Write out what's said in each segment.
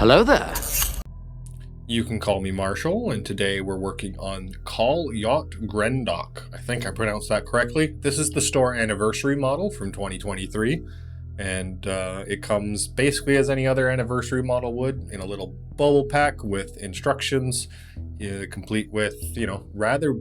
Hello there. You can call me Marshall, and today we're working on Kahl Yôht Grendok. I think I pronounced that correctly. This is the store anniversary model from 2023, and it comes basically as any other anniversary model would, in a little bubble pack with instructions, complete with, rather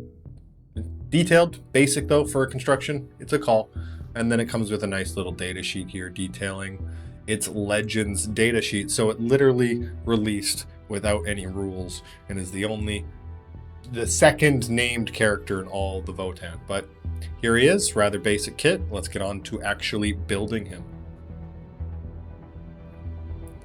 detailed, basic though for construction. It's a Kahl, and then it comes with a nice little data sheet here detailing its Legends data sheet. So it literally released without any rules and is the second named character in all the Votann. But here he is, rather basic kit. Let's get on to actually building him.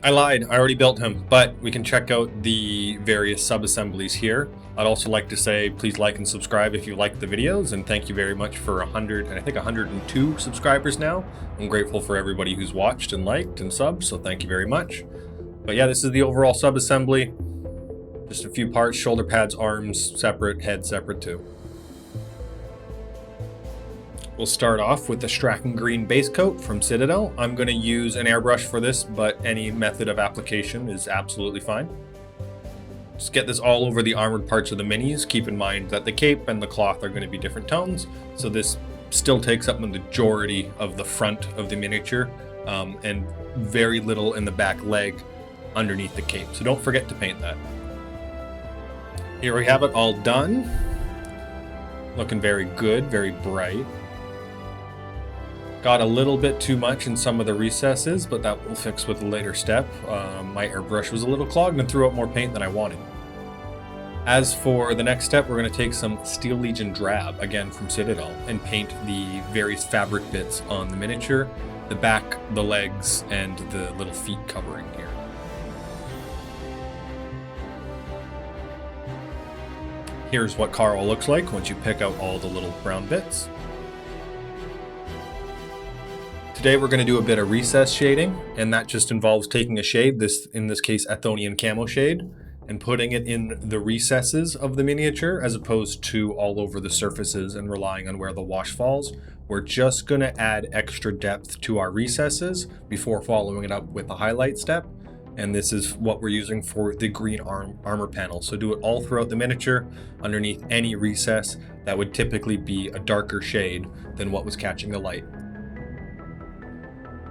I lied, I already built him, but we can check out the various sub-assemblies here. I'd also like to say, please like and subscribe if you like the videos, and thank you very much for 102 subscribers now. I'm grateful for everybody who's watched and liked and subbed, so thank you very much. But yeah, this is the overall sub-assembly. Just a few parts: shoulder pads, arms separate, head separate too. We'll start off with the Straken Green base coat from Citadel. I'm going to use an airbrush for this, but any method of application is absolutely fine. Just get this all over the armored parts of the minis. Keep in mind that the cape and the cloth are going to be different tones, so this still takes up the majority of the front of the miniature, and very little in the back leg underneath the cape, so don't forget to paint that. Here we have it all done. Looking very good, very bright. Got a little bit too much in some of the recesses, but that will fix with a later step. My airbrush was a little clogged and threw out more paint than I wanted. As for the next step, we're going to take some Steel Legion Drab, again from Citadel, and paint the various fabric bits on the miniature, the back, the legs, and the little feet covering here. Here's what Karl looks like once you pick out all the little brown bits. Today we're going to do a bit of recess shading, and that just involves taking a shade, in this case Athonian Camo shade, and putting it in the recesses of the miniature as opposed to all over the surfaces and relying on where the wash falls. We're just going to add extra depth to our recesses before following it up with a highlight step, and this is what we're using for the green armor panel. So do it all throughout the miniature, underneath any recess that would typically be a darker shade than what was catching the light.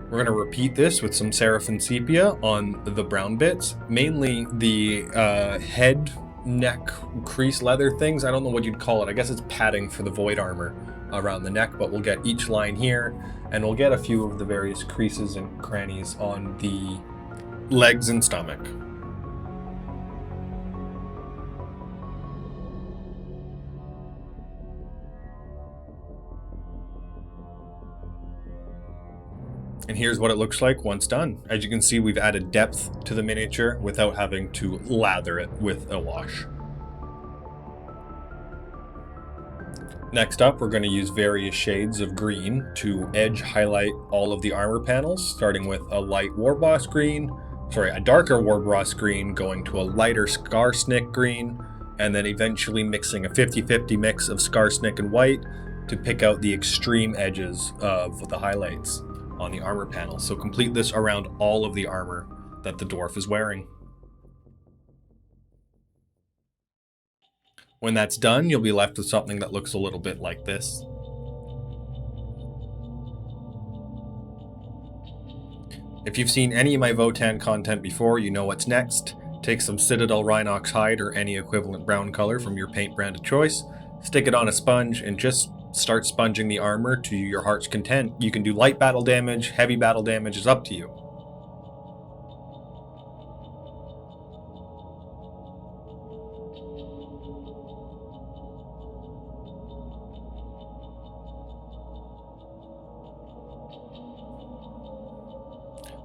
We're going to repeat this with some Seraphim Sepia on the brown bits, mainly the head, neck, crease leather things. I don't know what you'd call it. I guess it's padding for the void armor around the neck, but we'll get each line here, and we'll get a few of the various creases and crannies on the legs and stomach. And here's what it looks like once done. As you can see, we've added depth to the miniature without having to lather it with a wash. Next up, we're going to use various shades of green to edge highlight all of the armor panels, starting with a light Warboss green, a darker Warboss green, going to a lighter Skarsnik green, and then eventually mixing a 50-50 mix of Skarsnik and white to pick out the extreme edges of the highlights on the armor panel. So complete this around all of the armor that the dwarf is wearing. When that's done, you'll be left with something that looks a little bit like this. If you've seen any of my Votann content before, you know what's next. Take some Citadel Rhinox hide or any equivalent brown color from your paint brand of choice, stick it on a sponge, and just start sponging the armor to your heart's content. You can do light battle damage, heavy battle damage, is up to you.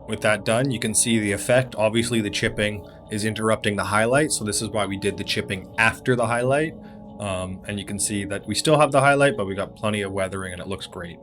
With that done, you can see the effect. Obviously the chipping is interrupting the highlight, so this is why we did the chipping after the highlight. And you can see that we still have the highlight, but we got plenty of weathering and it looks great.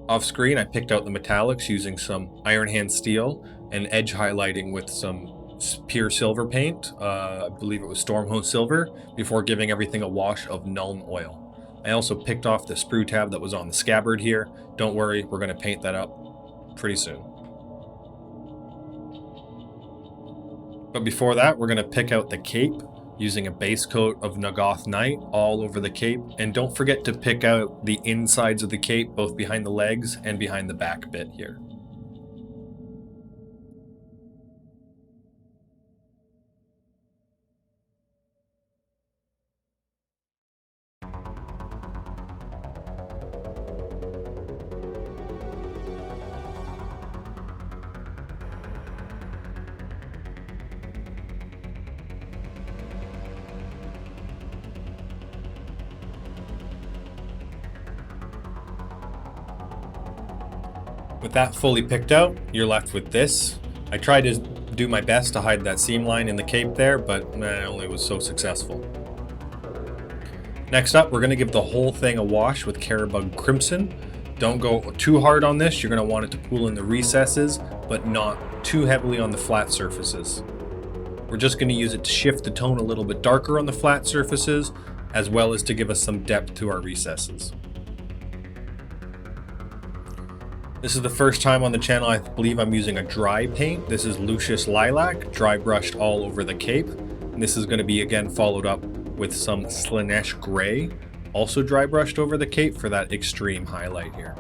Off screen, I picked out the metallics using some Iron Hand steel and edge highlighting with some pure silver paint. I believe it was Stormhost silver, before giving everything a wash of Nuln oil. I also picked off the sprue tab that was on the scabbard here. Don't worry, we're going to paint that up pretty soon. But before that, we're going to pick out the cape using a base coat of Nagath Night all over the cape. And don't forget to pick out the insides of the cape, both behind the legs and behind the back bit here. With that fully picked out, you're left with this. I tried to do my best to hide that seam line in the cape there, but I only was so successful. Next up, we're going to give the whole thing a wash with Carabug Crimson. Don't go too hard on this. You're going to want it to pool in the recesses, but not too heavily on the flat surfaces. We're just going to use it to shift the tone a little bit darker on the flat surfaces, as well as to give us some depth to our recesses. This is the first time on the channel I believe I'm using a dry paint. This is Lucius Lilac, dry brushed all over the cape. And this is going to be again followed up with some Slanesh Gray, also dry brushed over the cape for that extreme highlight here.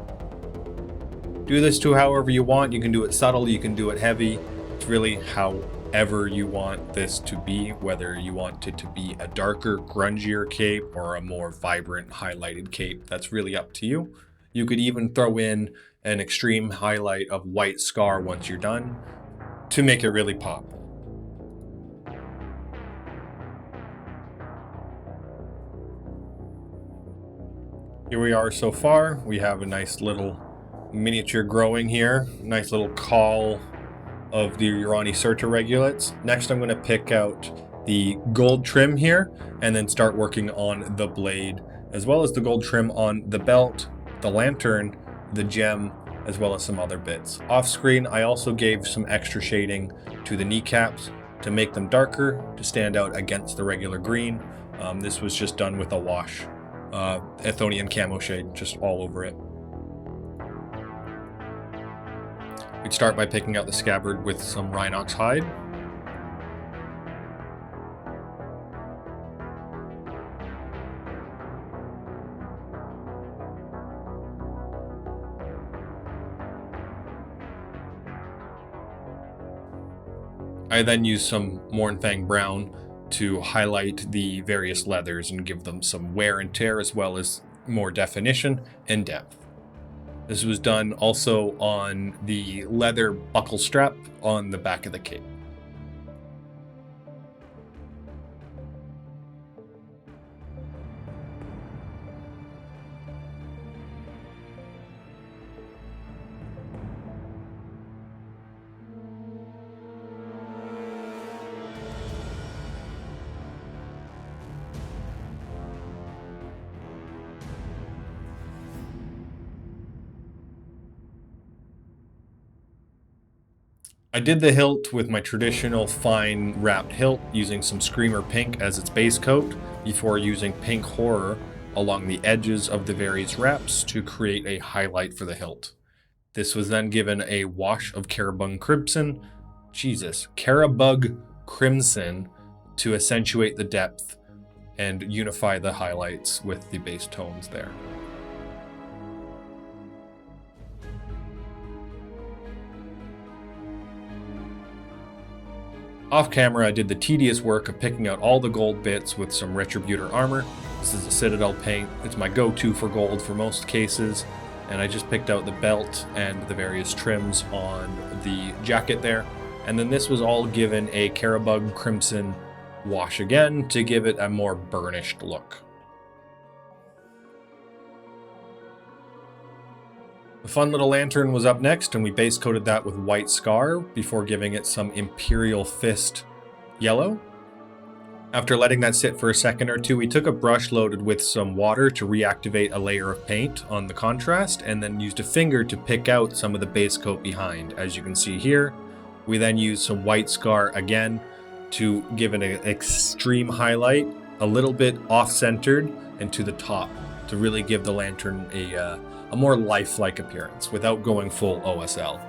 Do this to however you want. You can do it subtle, you can do it heavy. It's really however you want this to be, whether you want it to be a darker, grungier cape or a more vibrant, highlighted cape. That's really up to you. You could even throw in an extreme highlight of white scar once you're done to make it really pop. Here we are so far. We have a nice little miniature growing here. Nice little Kahl of the Urani Serta regulates. Next I'm going to pick out the gold trim here and then start working on the blade, as well as the gold trim on the belt, the lantern, the gem, as well as some other bits. Off screen, I also gave some extra shading to the kneecaps to make them darker, to stand out against the regular green. This was just done with a wash, Athonian camo shade, just all over it. We'd start by picking out the scabbard with some Rhinox hide. I then use some Mournfang Brown to highlight the various leathers and give them some wear and tear, as well as more definition and depth. This was done also on the leather buckle strap on the back of the cape. I did the hilt with my traditional fine wrapped hilt using some Screamer Pink as its base coat before using Pink Horror along the edges of the various wraps to create a highlight for the hilt. This was then given a wash of Carabug Crimson to accentuate the depth and unify the highlights with the base tones there. Off camera, I did the tedious work of picking out all the gold bits with some Retributor armor. This is a Citadel paint. It's my go-to for gold for most cases. And I just picked out the belt and the various trims on the jacket there. And then this was all given a Carabug Crimson wash again to give it a more burnished look. The fun little lantern was up next, and we base coated that with white scar before giving it some Imperial Fist yellow. After letting that sit for a second or two, we took a brush loaded with some water to reactivate a layer of paint on the contrast, and then used a finger to pick out some of the base coat behind. As you can see here, we then used some white scar again to give it an extreme highlight, a little bit off-centered and to the top, to really give the lantern a more lifelike appearance without going full OSL.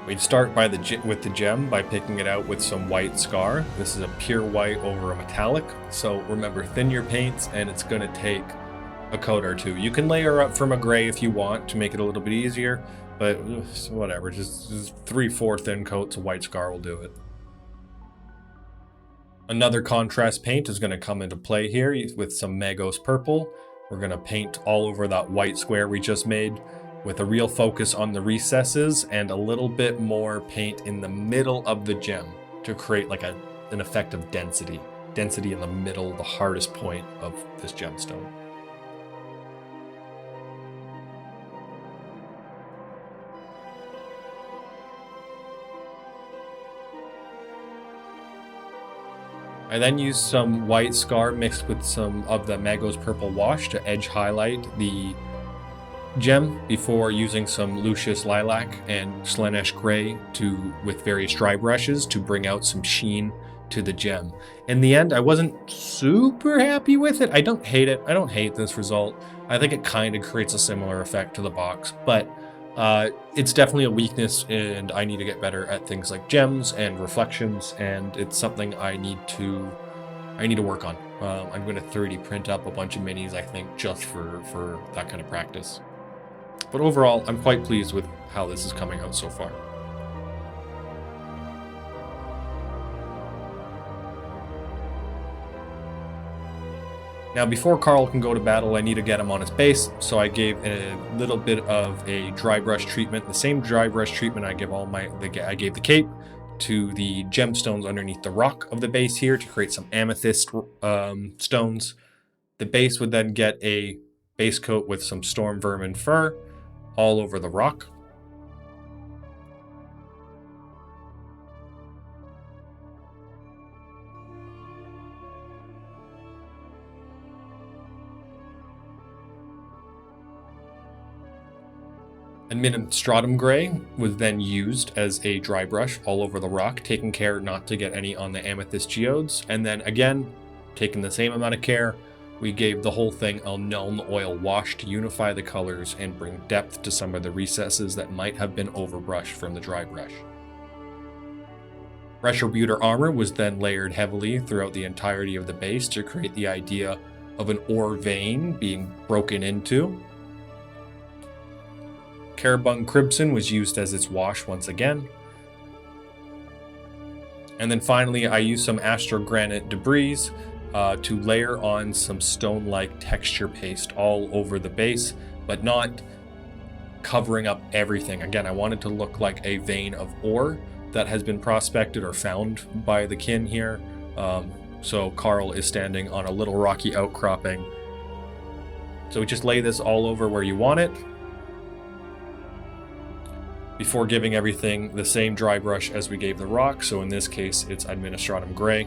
We'd start by with the gem by picking it out with some white scar. This is a pure white over a metallic, so remember, thin your paints and it's going to take a coat or two. You can layer up from a gray if you want to make it a little bit easier, but whatever, just 3-4 thin coats of white scar will do it. Another contrast paint is going to come into play here with some Magos purple. We're going to paint all over that white square we just made, with a real focus on the recesses and a little bit more paint in the middle of the gem to create like an effect of density. Density in the middle, the hardest point of this gemstone. I then used some white scar mixed with some of the Magos purple wash to edge highlight the gem before using some Lucius lilac and Slanesh gray with various dry brushes to bring out some sheen to the gem. In the end, I wasn't super happy with it. I don't hate it. I don't hate this result. I think it kind of creates a similar effect to the box, but it's definitely a weakness, and I need to get better at things like gems and reflections, and it's something I need to work on. I'm going to 3D print up a bunch of minis, I think, just for that kind of practice. But overall, I'm quite pleased with how this is coming out so far. Now, before Karl can go to battle, I need to get him on his base, so I gave a little bit of a dry brush treatment, the same dry brush treatment I gave the cape to the gemstones underneath the rock of the base here to create some amethyst stones. The base would then get a base coat with some storm vermin fur all over the rock. Administratum gray was then used as a dry brush all over the rock, taking care not to get any on the amethyst geodes. And then again, taking the same amount of care, we gave the whole thing a Nuln oil wash to unify the colors and bring depth to some of the recesses that might have been overbrushed from the dry brush. Retributor armor was then layered heavily throughout the entirety of the base to create the idea of an ore vein being broken into. Carabung Crimson was used as its wash once again. And then finally, I used some astrogranite debris to layer on some stone-like texture paste all over the base, but not covering up everything. Again, I wanted to look like a vein of ore that has been prospected or found by the kin here. So Karl is standing on a little rocky outcropping. So we just lay this all over where you want it, before giving everything the same dry brush as we gave the rock. So in this case, it's Administratum gray.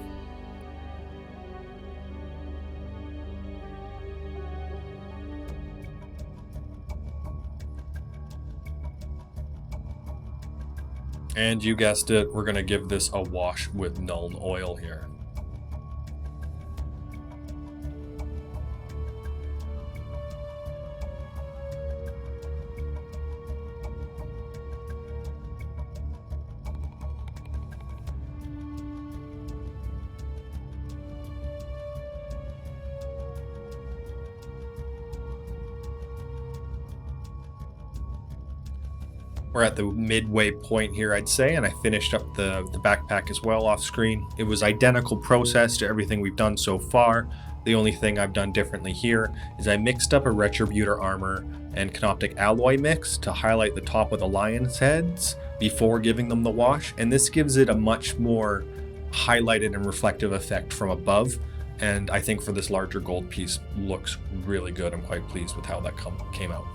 And you guessed it, we're going to give this a wash with Nuln oil here. We're at the midway point here, I'd say, and I finished up the backpack as well off screen. It was identical process to everything we've done so far. The only thing I've done differently here is I mixed up a Retributor armor and Canoptic alloy mix to highlight the top of the lion's heads before giving them the wash, and this gives it a much more highlighted and reflective effect from above, and I think for this larger gold piece looks really good. I'm quite pleased with how that came out.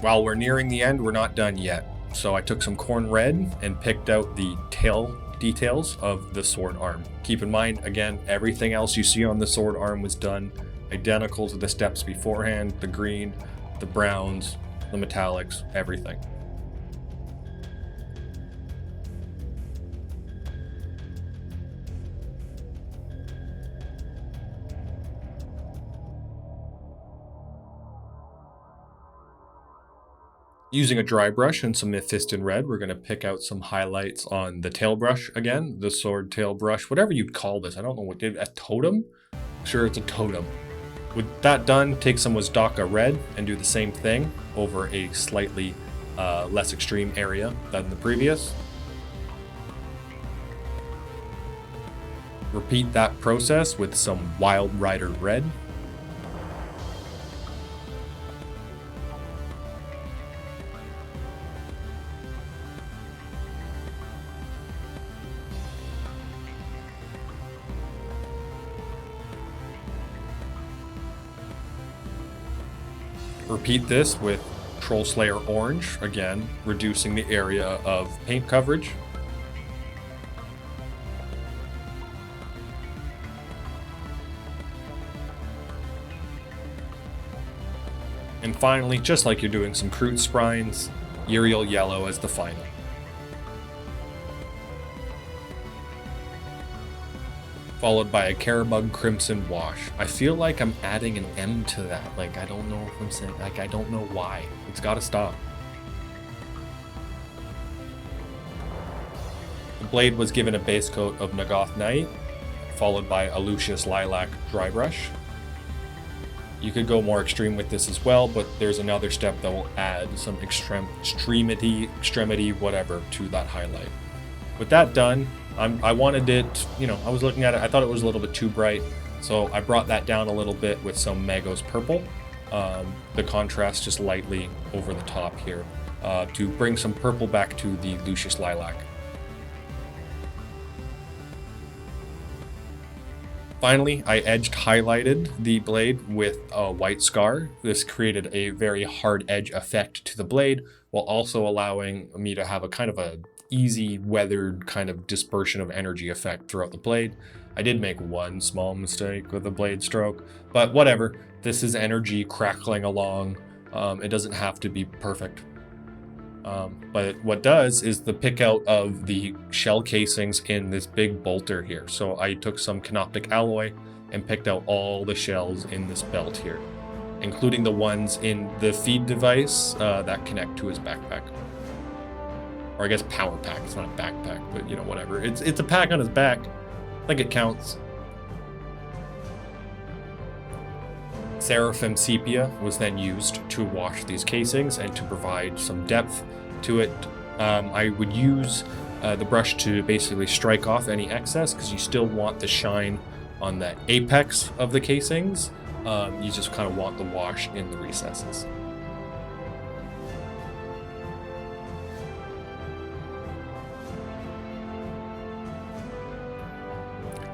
While we're nearing the end, we're not done yet. So I took some corn red and picked out the tail details of the sword arm. Keep in mind, again, everything else you see on the sword arm was done identical to the steps beforehand: the green, the browns, the metallics, everything. Using a dry brush and some Mephiston red, we're going to pick out some highlights on the tail brush again, the sword tail brush, whatever you'd call this. I don't know what it is, a totem? Sure, it's a totem. With that done, take some Wasdaka red and do the same thing over a slightly less extreme area than the previous. Repeat that process with some Wild Rider red. Repeat this with Troll Slayer Orange, again, reducing the area of paint coverage. And finally, just like you're doing some crude sprines, Uriel Yellow as the final. Followed by a Carabug Crimson Wash. I feel like I'm adding an M to that. Like, I don't know if I'm saying, like, I don't know why. It's gotta stop. The blade was given a base coat of Nagath Night, followed by a Lucius Lilac Dry Brush. You could go more extreme with this as well, but there's another step that will add some extremity, whatever, to that highlight. With that done, I wanted it, you know, I was looking at it, I thought it was a little bit too bright, so I brought that down a little bit with some Magos Purple, the contrast just lightly over the top here, to bring some purple back to the Lucius Lilac. Finally, I highlighted the blade with a white scar. This created a very hard edge effect to the blade, while also allowing me to have a kind of a easy weathered kind of dispersion of energy effect throughout the blade. I did make one small mistake with the blade stroke, but whatever. This is energy crackling along. It doesn't have to be perfect. But what does is the pick out of the shell casings in this big bolter here. So I took some Canoptic alloy and picked out all the shells in this belt here, including the ones in the feed device that connect to his backpack. Or I guess power pack, it's not a backpack, but you know, whatever. It's a pack on his back. I think it counts. Seraphim Sepia was then used to wash these casings and to provide some depth to it. I would use the brush to basically strike off any excess, because you still want the shine on the apex of the casings. You just kind of want the wash in the recesses.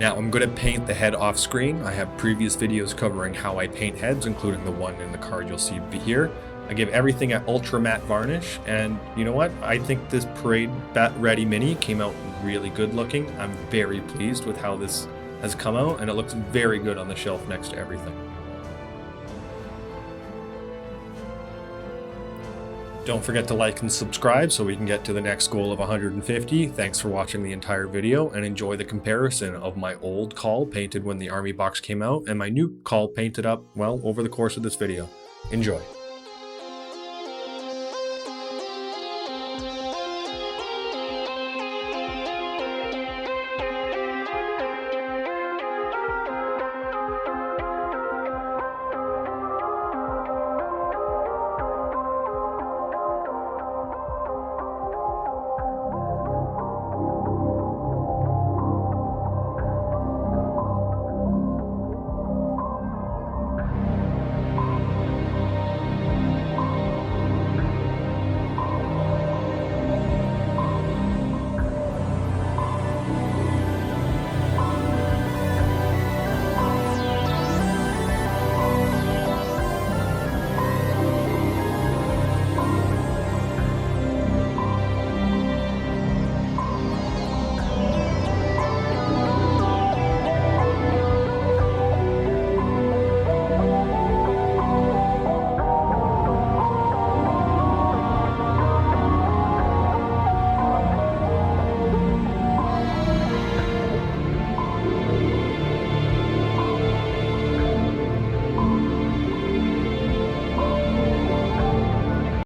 Now I'm going to paint the head off screen. I have previous videos covering how I paint heads, including the one in the card you'll see here. I give everything an ultra matte varnish, and you know what? I think this Parade Bat Ready Mini came out really good looking. I'm very pleased with how this has come out, and it looks very good on the shelf next to everything. Don't forget to like and subscribe so we can get to the next goal of 150. Thanks for watching the entire video, and enjoy the comparison of my old Kahl painted when the army box came out and my new Kahl painted up, well, over the course of this video. Enjoy.